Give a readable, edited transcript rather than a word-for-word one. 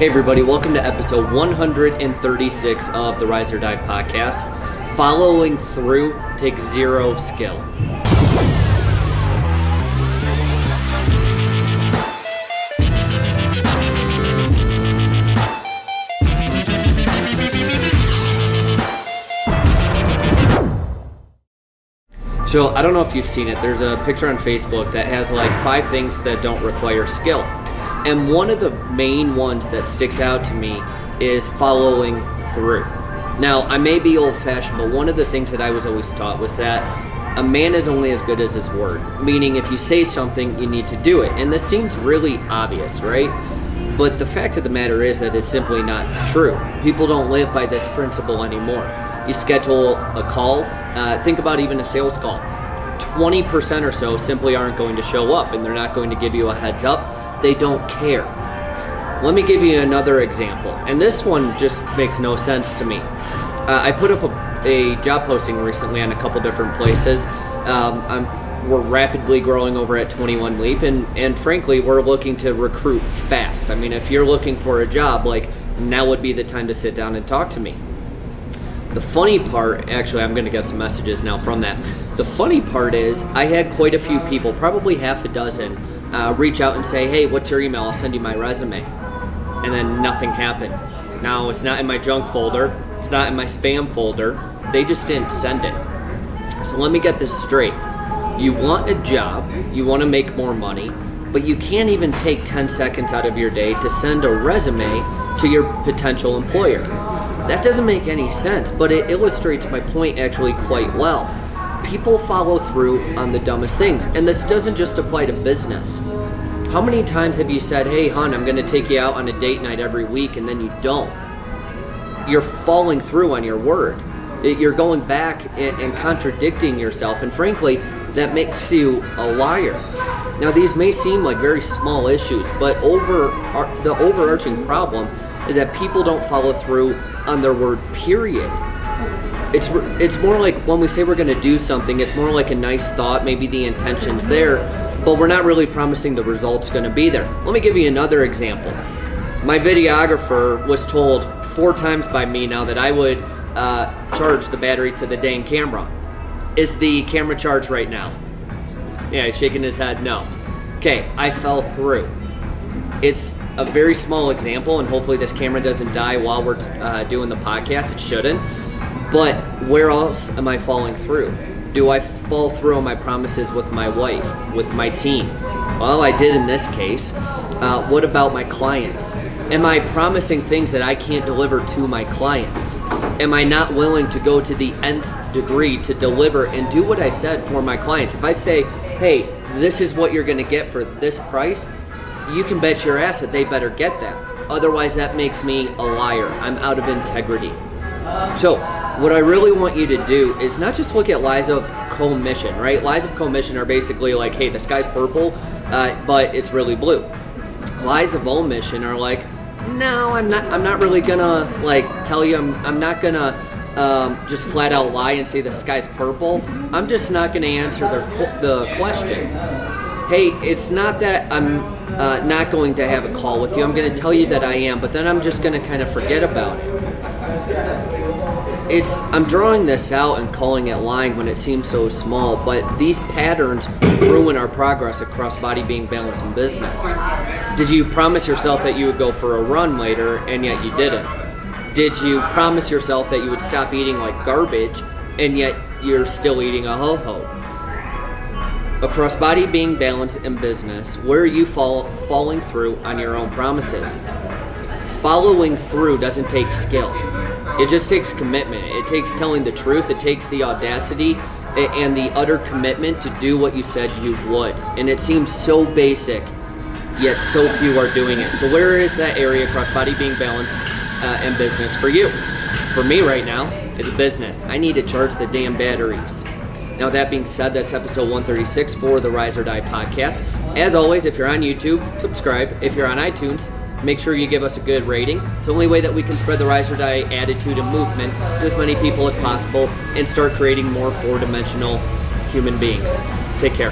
Hey everybody, welcome to episode 136 of the Rise or Die podcast. Following through takes zero skill. So I don't know if you've seen it, there's a picture on Facebook that has like 5 things that don't require skill. And one of the main ones that sticks out to me is following through. Now, I may be old-fashioned, but one of the things that I was always taught was that a man is only as good as his word. Meaning, if you say something, you need to do it. And this seems really obvious, right? But the fact of the matter is that it's simply not true. People don't live by this principle anymore. You schedule a call, think about even a sales call. 20% or so simply aren't going to show up, and they're not going to give you a heads up. They don't care. Let me give you another example, and this one just makes no sense to me. I put up a job posting recently on a couple different places. We're rapidly growing over at 21 LEAP, and frankly, we're looking to recruit fast. I mean, if you're looking for a job, like, now would be the time to sit down and talk to me. The funny part, actually, I'm going to get some messages now from that. The funny part is I had quite a few people, probably half a dozen, reach out and say, hey, what's your email? I'll send you my resume. And then nothing happened. Now, it's not in my junk folder. It's not in my spam folder. They just didn't send it. So let me get this straight. You want a job, you want to make more money, but you can't even take 10 seconds out of your day to send a resume to your potential employer. That doesn't make any sense, but it illustrates my point actually quite well. People follow through on the dumbest things, and this doesn't just apply to business. How many times have you said, hey hon, I'm going to take you out on a date night every week, and then you don't? You're following through on your word. You're going back and contradicting yourself, and frankly, that makes you a liar. Now, these may seem like very small issues, but the overarching problem is that people don't follow through on their word, period. It's more like when we say we're going to do something, it's more like a nice thought, maybe the intention's there, but we're not really promising the result's going to be there. Let me give you another example. My videographer was told 4 times by me now that I would charge the battery to the dang camera. Is the camera charged right now? Yeah, he's shaking his head, no. Okay, I fell through. It's a very small example, and hopefully this camera doesn't die while we're doing the podcast. It shouldn't. But where else am I falling through? Do I fall through on my promises with my wife, with my team? Well, I did in this case. What about my clients? Am I promising things that I can't deliver to my clients? Am I not willing to go to the nth degree to deliver and do what I said for my clients? If I say, hey, this is what you're going to get for this price, you can bet your ass that they better get that. Otherwise, that makes me a liar. I'm out of integrity. So, what I really want you to do is not just look at lies of commission, right? Lies of commission are basically like, hey, the sky's purple, but it's really blue. Lies of omission are like, no, I'm not really gonna like tell you. I'm not gonna just flat out lie and say the sky's purple. I'm just not gonna answer the question. Hey, it's not that I'm not going to have a call with you. I'm going to tell you that I am, but then I'm just going to kind of forget about it. I'm drawing this out and calling it lying when it seems so small, but these patterns ruin our progress across body, being, balance, and business. Did you promise yourself that you would go for a run later, and yet you didn't? Did you promise yourself that you would stop eating like garbage, and yet you're still eating a ho-ho? Across body, being, balance, and business, where are you falling through on your own promises? Following through doesn't take skill. It just takes commitment. It takes telling the truth. It takes the audacity and the utter commitment to do what you said you would. And it seems so basic, yet so few are doing it. So where is that area across body, being, balance, and business for you? For me right now, it's business. I need to charge the damn batteries. Now, that being said, that's episode 136 for the Rise or Die podcast. As always, if you're on YouTube, subscribe. If you're on iTunes, make sure you give us a good rating. It's the only way that we can spread the Rise or Die attitude and movement to as many people as possible and start creating more 4-dimensional human beings. Take care.